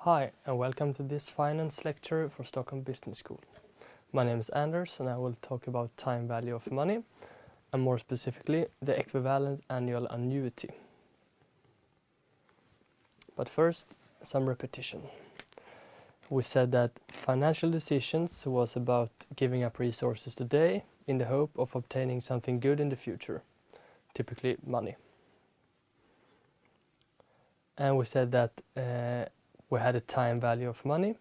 Hi, and welcome to this finance lecture for Stockholm Business School. My name is Anders, and I will talk about time value of money, and more specifically, the equivalent annual annuity. But first, some repetition. We said that financial decisions was about giving up resources today in the hope of obtaining something good in the future, typically money. And we said that we had a time value of money,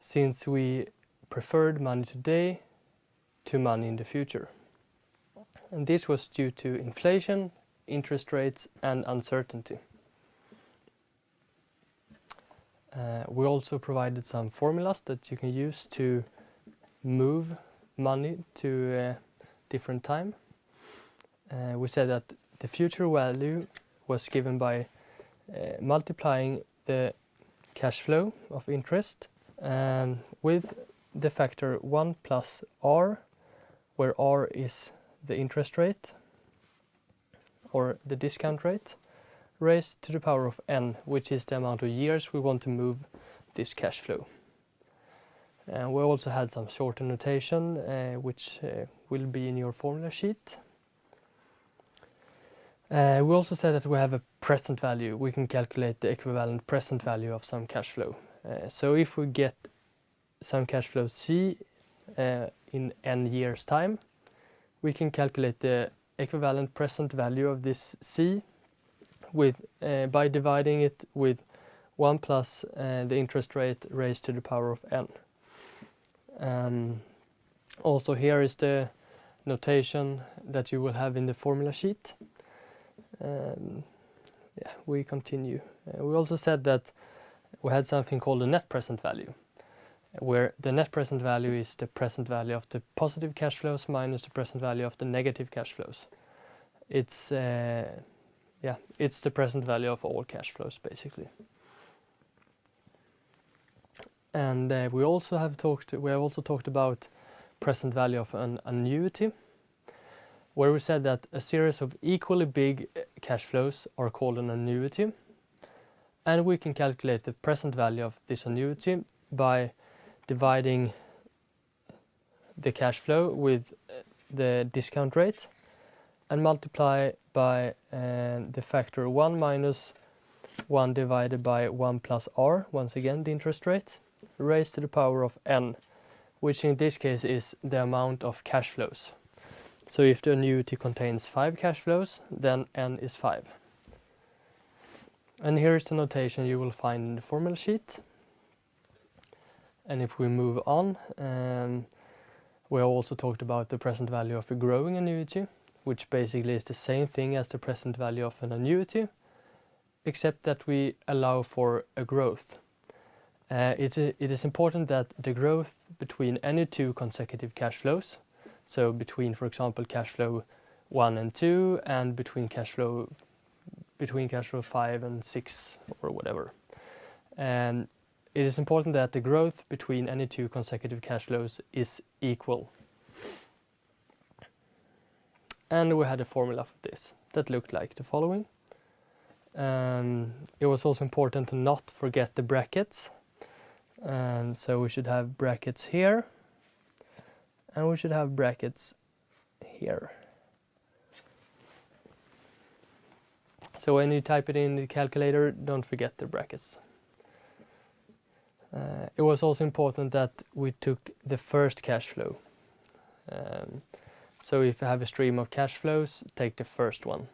since we preferred money today to money in the future. And this was due to inflation, interest rates, and uncertainty. We also provided some formulas that you can use to move money to a different time. We said that the future value was given by multiplying the cash flow of interest with the factor 1 plus r, where r is the interest rate or the discount rate, raised to the power of n, which is the amount of years we want to move this cash flow. And we also had some shorter notation, which will be in your formula sheet. We also said that we have a present value. We can calculate the equivalent present value of some cash flow. So if we get some cash flow C in n years time, we can calculate the equivalent present value of this C with by dividing it with 1 plus the interest rate raised to the power of n. Also here is the notation that you will have in the formula sheet. We continue. We also said that we had something called the net present value, where the net present value is the present value of the positive cash flows minus the present value of the negative cash flows. It's the present value of all cash flows, basically. And we have also talked about present value of an annuity, where we said that a series of equally big cash flows are called an annuity, and we can calculate the present value of this annuity by dividing the cash flow with the discount rate and multiply by the factor 1 minus 1 divided by 1 plus r, once again the interest rate, raised to the power of n, which in this case is the amount of cash flows. So if the annuity contains 5 cash flows, then n is 5. And here is the notation you will find in the formula sheet. And if we move on, we have also talked about the present value of a growing annuity, which basically is the same thing as the present value of an annuity, except that we allow for a growth. It is important that the growth between any two consecutive cash flows, so between, for example, cash flow 1 and 2, and between cash flow 5 and 6 or whatever. And it is important that the growth between any two consecutive cash flows is equal. And we had a formula for this that looked like the following. It was also important to not forget the brackets. So we should have brackets here, and we should have brackets here. So when you type it in the calculator, don't forget the brackets. It was also important that we took the first cash flow. So if you have a stream of cash flows, take the first one.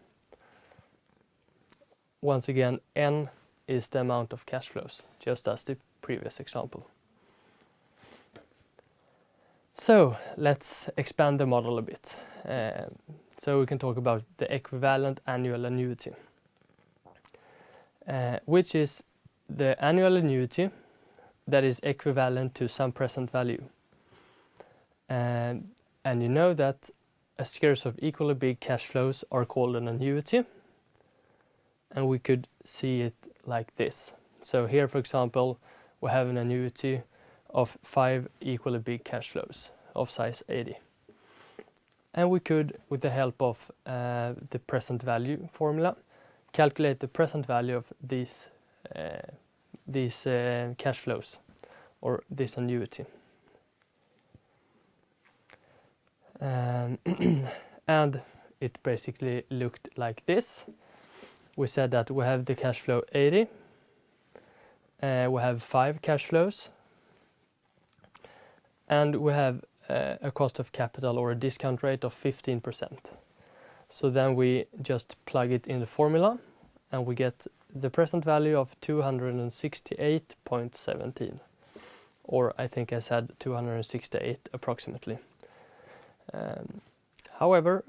Once again, n is the amount of cash flows, just as the previous example. So let's expand the model a bit. So we can talk about the equivalent annual annuity, which is the annual annuity that is equivalent to some present value. And you know that a series of equally big cash flows are called an annuity, and we could see it like this. So here, for example, we have an annuity of 5 equally big cash flows of size 80. And we could, with the help of the present value formula, calculate the present value of these these cash flows or this annuity. And it basically looked like this. We said that we have the cash flow 80, we have 5 cash flows, and we have a cost of capital or a discount rate of 15%. So then we just plug it in the formula and we get the present value of 268.17, or I think I said 268 approximately. However,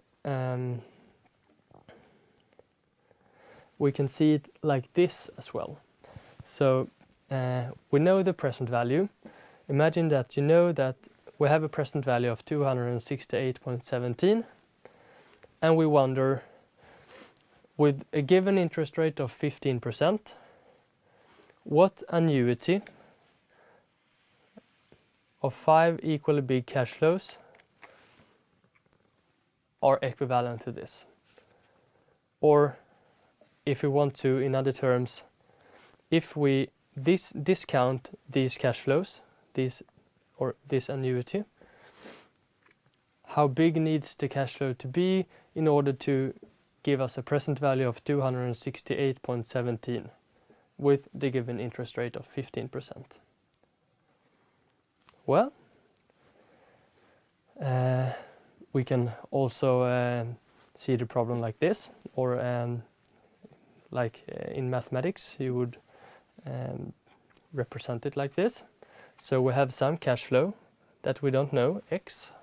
we can see it like this as well. So we know the present value. Imagine that you know that we have a present value of 268.17, and we wonder, with a given interest rate of 15%, what annuity of 5 equally big cash flows are equivalent to this? Or if we want to, in other terms, if we discount these cash flows, this annuity, how big needs the cash flow to be in order to give us a present value of 268.17 with the given interest rate of 15%? Well, we can also see the problem like this, or like in mathematics you would represent it like this. So we have some cash flow that we don't know, x,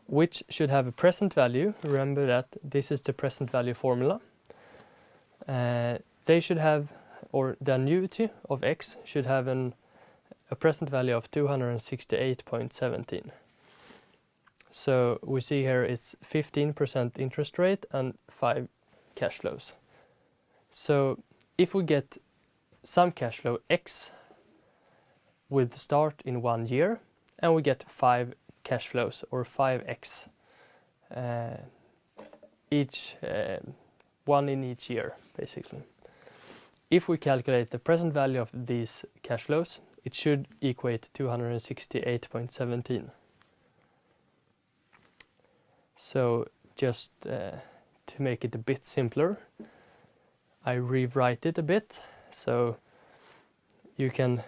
which should have a present value. Remember that this is the present value formula. They should have, or the annuity of x should have a present value of 268.17. So we see here it's 15% interest rate and 5 cash flows. So if we get some cash flow x with start in 1 year, and we get 5 cash flows or 5x each, one in each year basically. If we calculate the present value of these cash flows, it should equate 268.17. So just to make it a bit simpler, I rewrite it a bit, so you can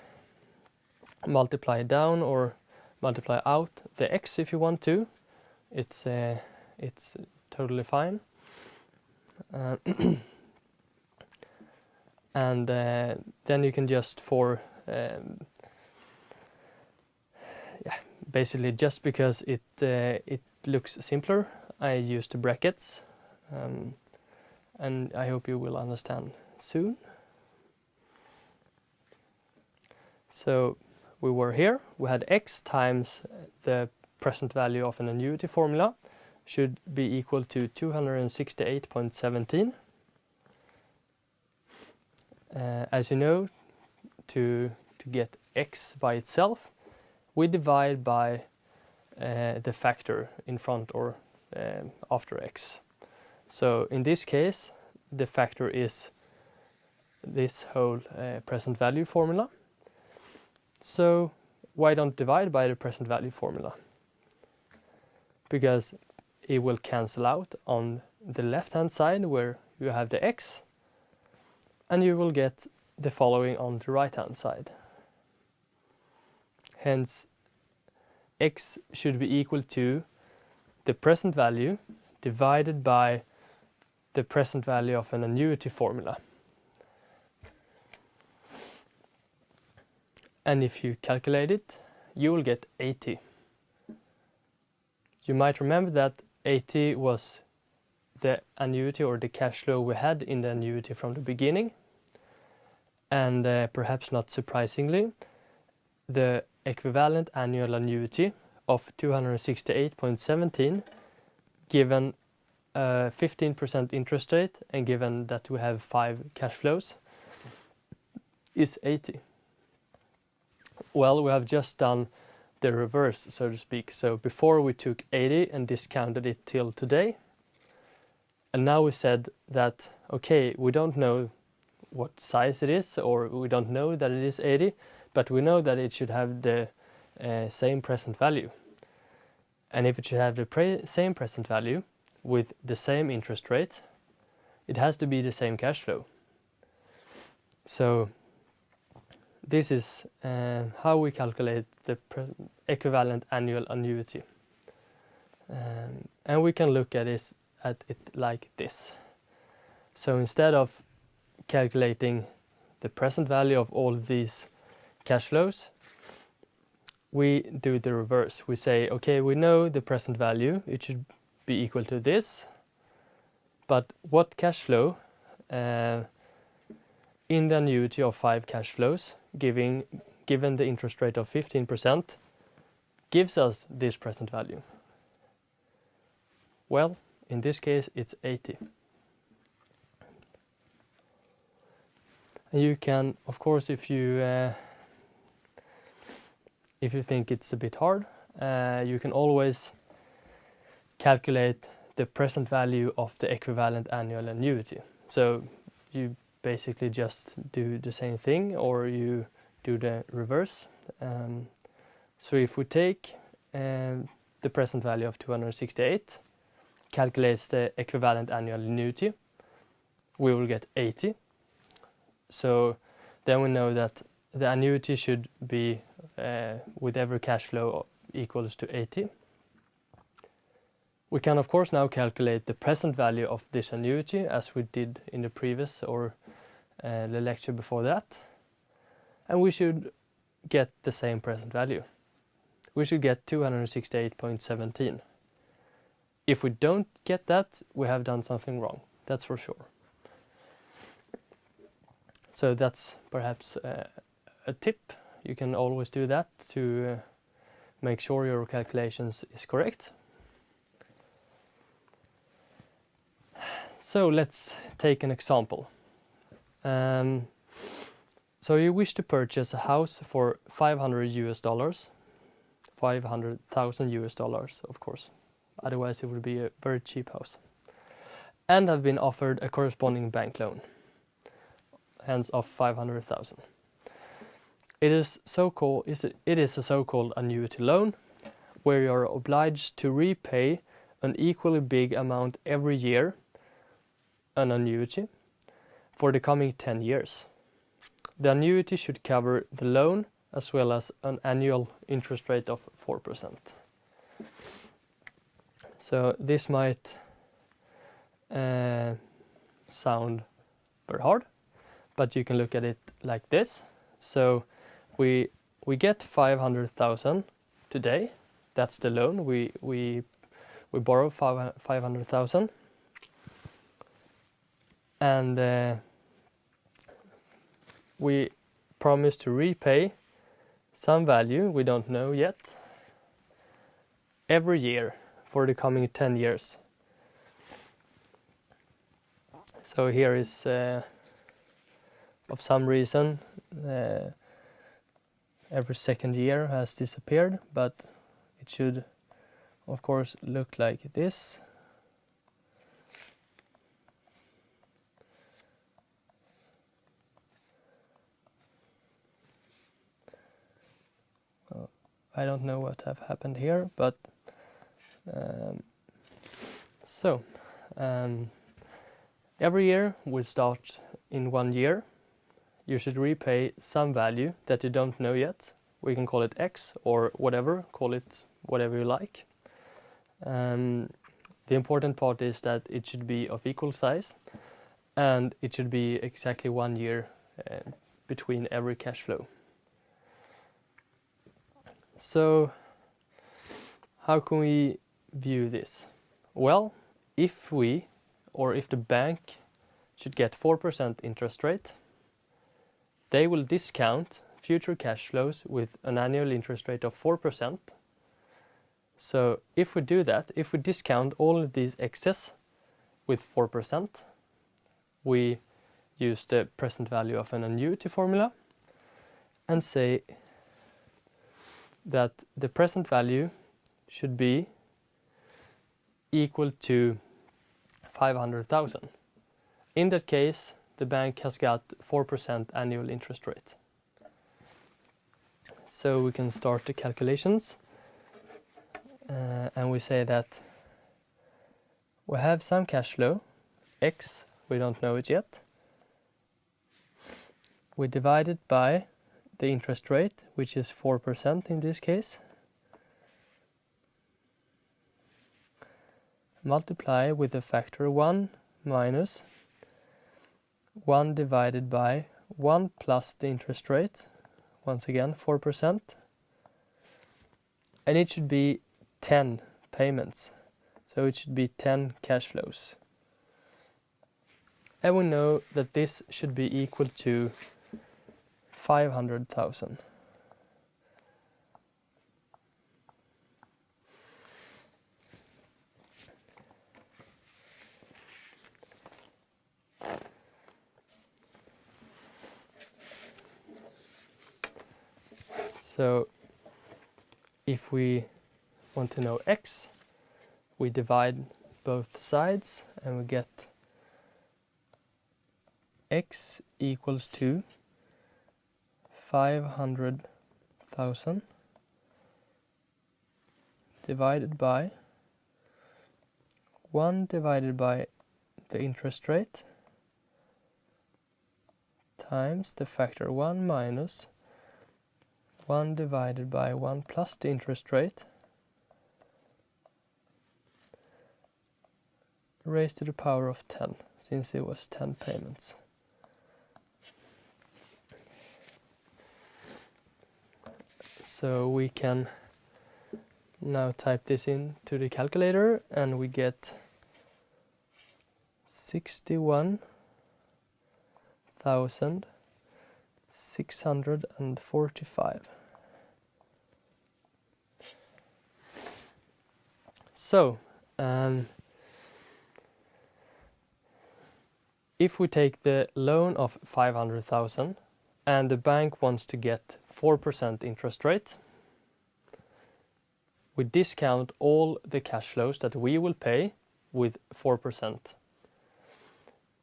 multiply down or multiply out the x if you want to. It's totally fine. And then you can just basically just because it looks simpler, I used the brackets, and I hope you will understand soon. So we were here, we had x times the present value of an annuity formula should be equal to 268.17. As you know, to get x by itself, we divide by the factor in front or after x. So in this case, the factor is this whole present value formula. So why don't divide by the present value formula? Because it will cancel out on the left hand side where you have the x, and you will get the following on the right hand side. Hence, x should be equal to the present value divided by the present value of an annuity formula. And if you calculate it, you will get 80. You might remember that 80 was the annuity or the cash flow we had in the annuity from the beginning. And perhaps not surprisingly, the equivalent annual annuity of 268.17, given 15% interest rate and given that we have 5 cash flows, is 80. Well, we have just done the reverse, so to speak. So before we took 80 and discounted it till today, and now we said that, okay, we don't know what size it is, or we don't know that it is 80, but we know that it should have the same present value. And if it should have the same present value with the same interest rate, it has to be the same cash flow. So this is how we calculate the equivalent annual annuity. And we can look at it like this. So instead of calculating the present value of all these cash flows, we do the reverse. We say, okay, we know the present value, it should be equal to this, but what cash flow in the annuity of 5 cash flows, given the interest rate of 15%, gives us this present value? Well, in this case, it's 80. And you can, of course, if you think it's a bit hard, you can always calculate the present value of the equivalent annual annuity. So you basically just do the same thing, or you do the reverse. So if we take the present value of 268, calculates the equivalent annual annuity, we will get 80. So then we know that the annuity should be with every cash flow equals to 80. We can of course now calculate the present value of this annuity as we did in the previous or the lecture before that, and we should get the same present value. We should get 268.17. If we don't get that, we have done something wrong, that's for sure. So that's perhaps a tip. You can always do that to make sure your calculations is correct. So let's take an example. So you wish to purchase a house for $500, $500,000 of course. Otherwise it would be a very cheap house. And have been offered a corresponding bank loan, hence of $500,000. It is a so-called annuity loan, where you are obliged to repay an equally big amount every year, an annuity, for the coming 10 years. The annuity should cover the loan as well as an annual interest rate of 4%. So this might sound very hard, but you can look at it like this. So we get 500,000 today. That's the loan. We borrow 500,000, and we promise to repay some value, we don't know yet, every year for the coming 10 years. So here is, of some reason, every second year has disappeared, but it should of course look like this. I don't know what have happened here, but every year we start in 1 year. You should repay some value that you don't know yet. We can call it X or whatever, call it whatever you like. The important part is that it should be of equal size, and it should be exactly 1 year between every cash flow. So how can we view this? Well, if the bank should get 4% interest rate, they will discount future cash flows with an annual interest rate of 4%. So if we do that, if we discount all of these excess with 4%, we use the present value of an annuity formula and say that the present value should be equal to 500,000. In that case, the bank has got 4% annual interest rate. So we can start the calculations, and we say that we have some cash flow, X, we don't know it yet. We divide it by the interest rate, which is 4% in this case. Multiply with the factor 1 minus 1 divided by 1 plus the interest rate, once again 4%, and it should be 10 payments, so it should be 10 cash flows. And we know that this should be equal to 500,000. So if we want to know X, we divide both sides and we get X equals to 500,000 divided by 1 divided by the interest rate times the factor 1 minus 1 divided by 1 plus the interest rate raised to the power of 10, since it was 10 payments. So we can now type this into the calculator and we get 61,645. So, if we take the loan of 500,000 and the bank wants to get 4% interest rate, we discount all the cash flows that we will pay with 4%.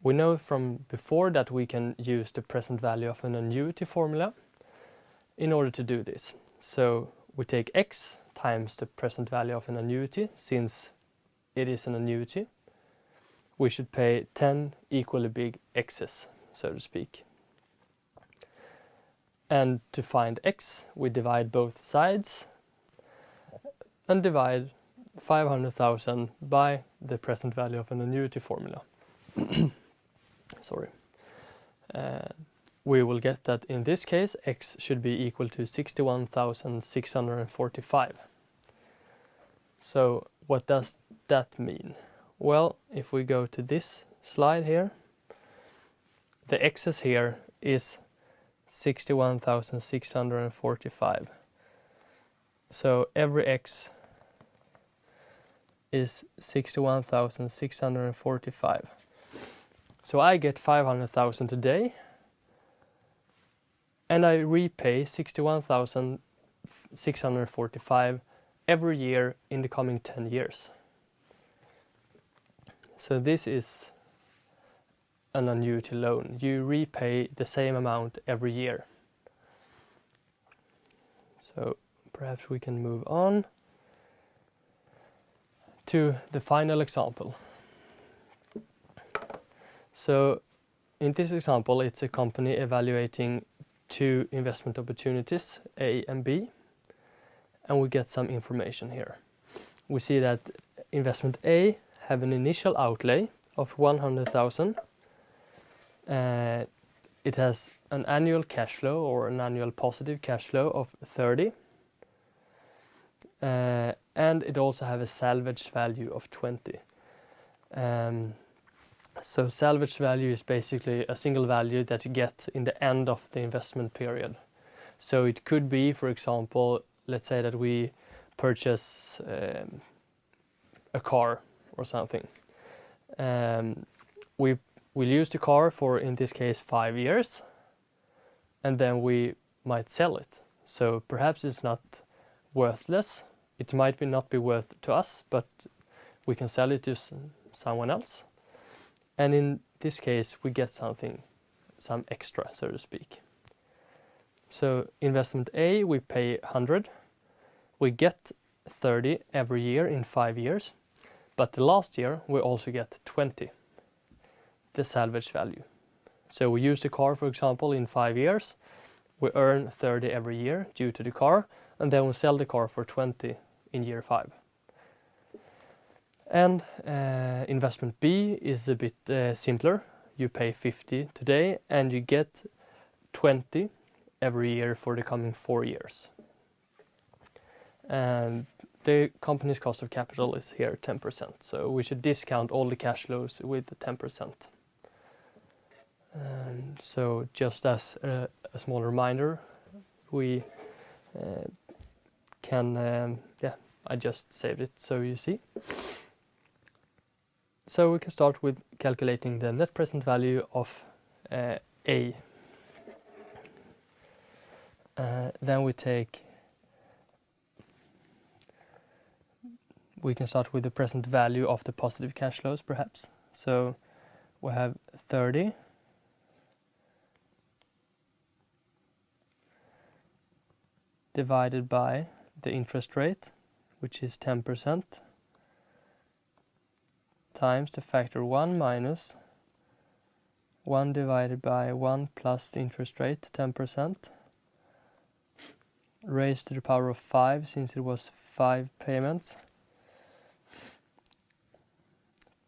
We know from before that we can use the present value of an annuity formula in order to do this. So we take X times the present value of an annuity, since it is an annuity. We should pay 10 equally big X's, so to speak. And to find X, we divide both sides and divide 500,000 by the present value of an annuity formula. Sorry. We will get that in this case X should be equal to 61,645. So what does that mean? Well, if we go to this slide here, the X's here is 61,645. So every X is 61,645. So I get 500,000 today, and I repay 61,645 every year in the coming 10 years. So this is an annuity loan. You repay the same amount every year. So perhaps we can move on to the final example. So in this example, it's a company evaluating two investment opportunities, A and B, and we get some information here. We see that investment A have an initial outlay of 100,000. It has an annual cash flow, or an annual positive cash flow of 30. And it also have a salvage value of 20. So salvage value is basically a single value that you get in the end of the investment period. So it could be, for example, let's say that we purchase a car or something. We will use the car for, in this case, 5 years, and then we might sell it. So perhaps it's not worthless. It might not be worth to us, but we can sell it to someone else. And in this case, we get some extra, so to speak. So investment A, we pay 100. We get 30 every year in 5 years. But the last year, we also get 20, the salvage value. So we use the car, for example, in 5 years. We earn 30 every year due to the car, and then we sell the car for 20 in year 5. And investment B is a bit simpler. You pay 50 today, and you get 20 every year for the coming 4 years. And the company's cost of capital is here 10%, so we should discount all the cash flows with 10%. So just as a small reminder, we I just saved it so you see. So we can start with calculating the net present value of A. Then we can start with the present value of the positive cash flows, perhaps. So we have 30 divided by the interest rate, which is 10%, times the factor 1 minus 1 divided by 1 plus the interest rate, 10%, raised to the power of 5, since it was 5 payments,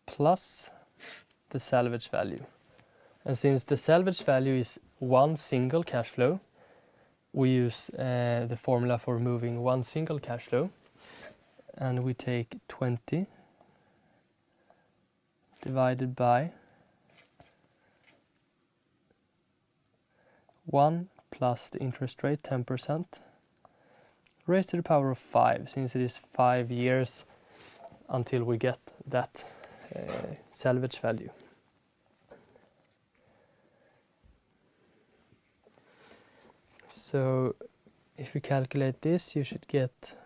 plus the salvage value. And since the salvage value is one single cash flow, we use the formula for moving one single cash flow, and we take 20 divided by 1 plus the interest rate, 10%, raised to the power of 5, since it is 5 years until we get that salvage value. So if you calculate this, you should get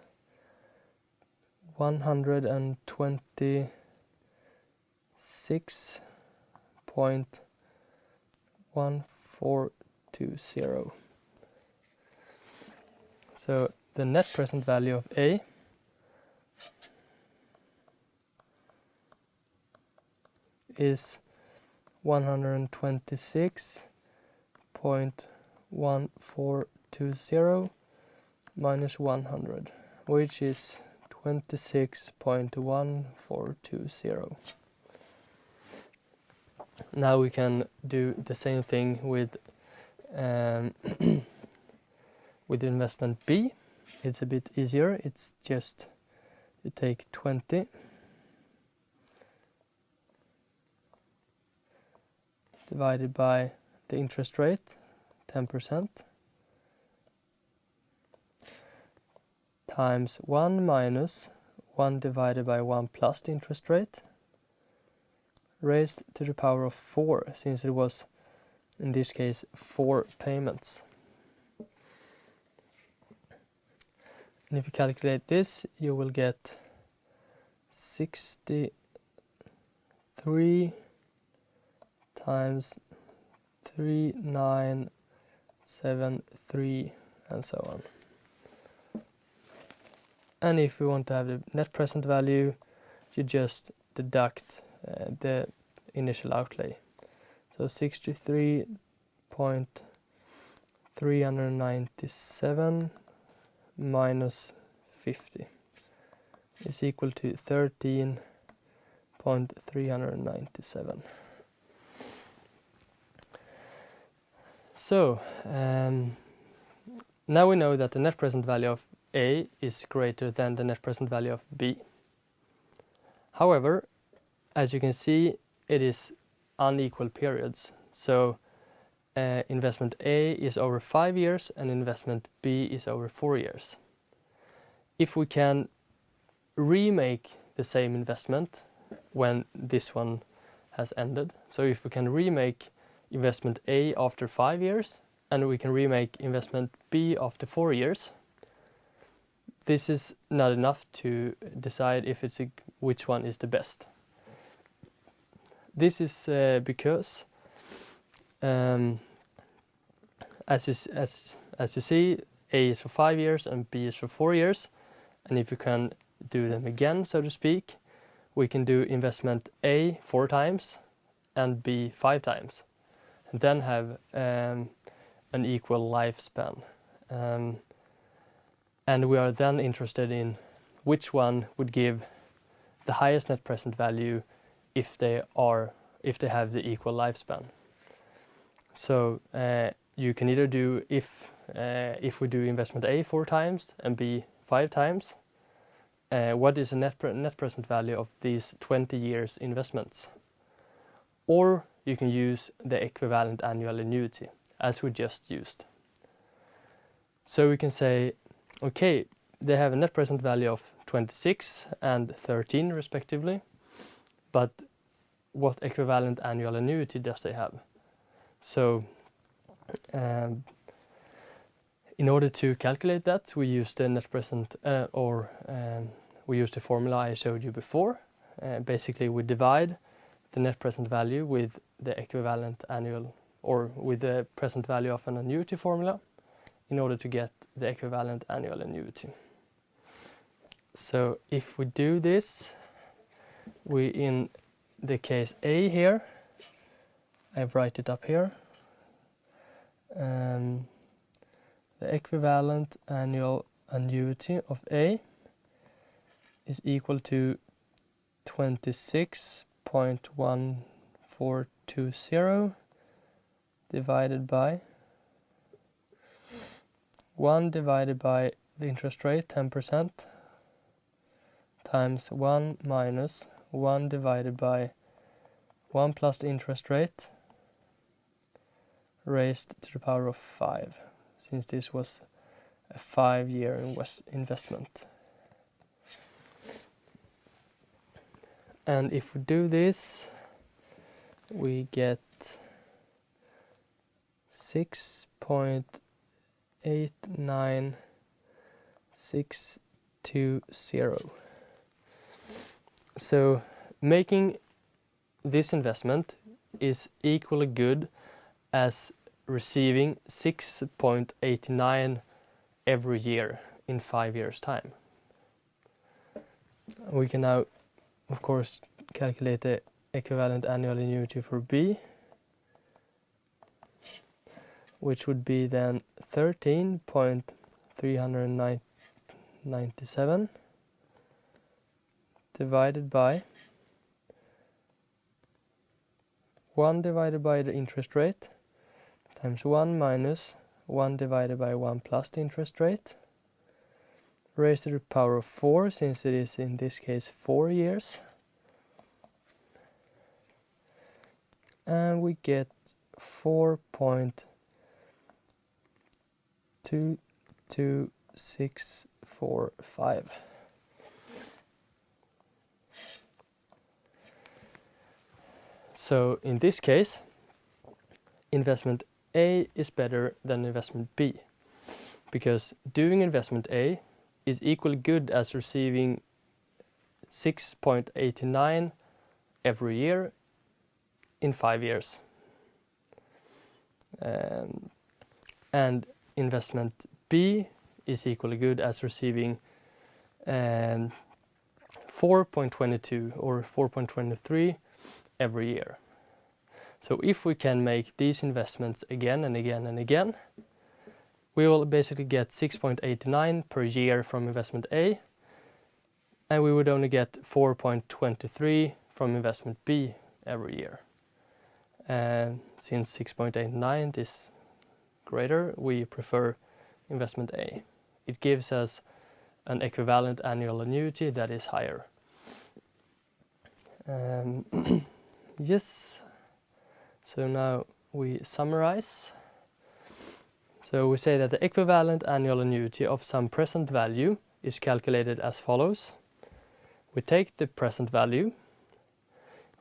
126.1420. So the net present value of A is 126.1420 minus 100, which is 26.1420. Now we can do the same thing with with investment B. It's a bit easier. It's just you take 20 divided by the interest rate, 10%, times 1 minus 1 divided by 1 plus the interest rate, raised to the power of 4, since it was, in this case, 4 payments. And if you calculate this, you will get 63 times 3973 and so on. And if we want to have the net present value, you just deduct the initial outlay. So 63.397 minus 50 is equal to 13.397. So now we know that the net present value of A is greater than the net present value of B. However, as you can see, it is unequal periods. So investment A is over 5 years and investment B is over 4 years. If we can remake the same investment when this one has ended, so if we can remake investment A after 5 years and we can remake investment B after 4 years, this is not enough to decide if which one is the best. this is because as you see, A is for 5 years and B is for 4 years, and if you can do them again, so to speak, we can do investment A 4 times and B 5 times, and then have an equal lifespan. And we are then interested in which one would give the highest net present value if they have the equal lifespan. So you can either do, if we do investment A 4 times and B 5 times, what is the net present value of these 20 years investments? Or you can use the equivalent annual annuity, as we just used. So we can say, okay, they have a net present value of 26 and 13 respectively, but what equivalent annual annuity does they have? So in order to calculate that, we use the net present we use the formula I showed you before. Basically, we divide the net present value with the equivalent annual, or with the present value of an annuity formula, in order to get the equivalent annual annuity. So if we do this, we, in the case A here, I write it up here, the equivalent annual annuity of A is equal to 26.1420 divided by 1 divided by the interest rate 10% times 1 minus 1 divided by 1 plus the interest rate raised to the power of 5, since this was a 5-year investment. And if we do this, we get 6.89620. So making this investment is equally good as receiving 6.89 every year in 5 years' time. We can now, of course, calculate the equivalent annual annuity for B, which would be then 13.397 divided by 1 divided by the interest rate times 1 minus 1 divided by 1 plus the interest rate raised to the power of 4, since it is in this case 4 years. And we get 4.22645. So in this case, investment A is better than investment B, because doing investment A is equally good as receiving 6.89 every year in 5 years. And investment B is equally good as receiving 4.22 or 4.23 every year. So if we can make these investments again and again and again, we will basically get 6.89 per year from investment A, and we would only get 4.23 from investment B every year. And since 6.89 is greater, we prefer investment A. It gives us an equivalent annual annuity that is higher. Yes, so now we summarize. So we say that the equivalent annual annuity of some present value is calculated as follows. We take the present value,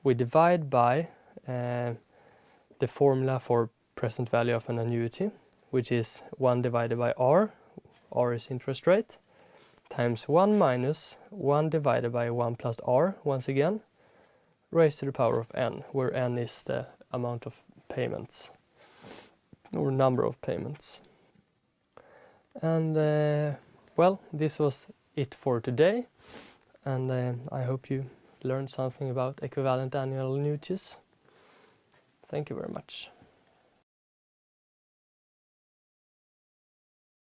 we divide by the formula for present value of an annuity, which is 1 divided by R is interest rate, times 1 minus 1 divided by 1 plus R, once again, raised to the power of n, where n is the amount of payments or number of payments. And well, this was it for today, and I hope you learned something about equivalent annual annuities. Thank you very much.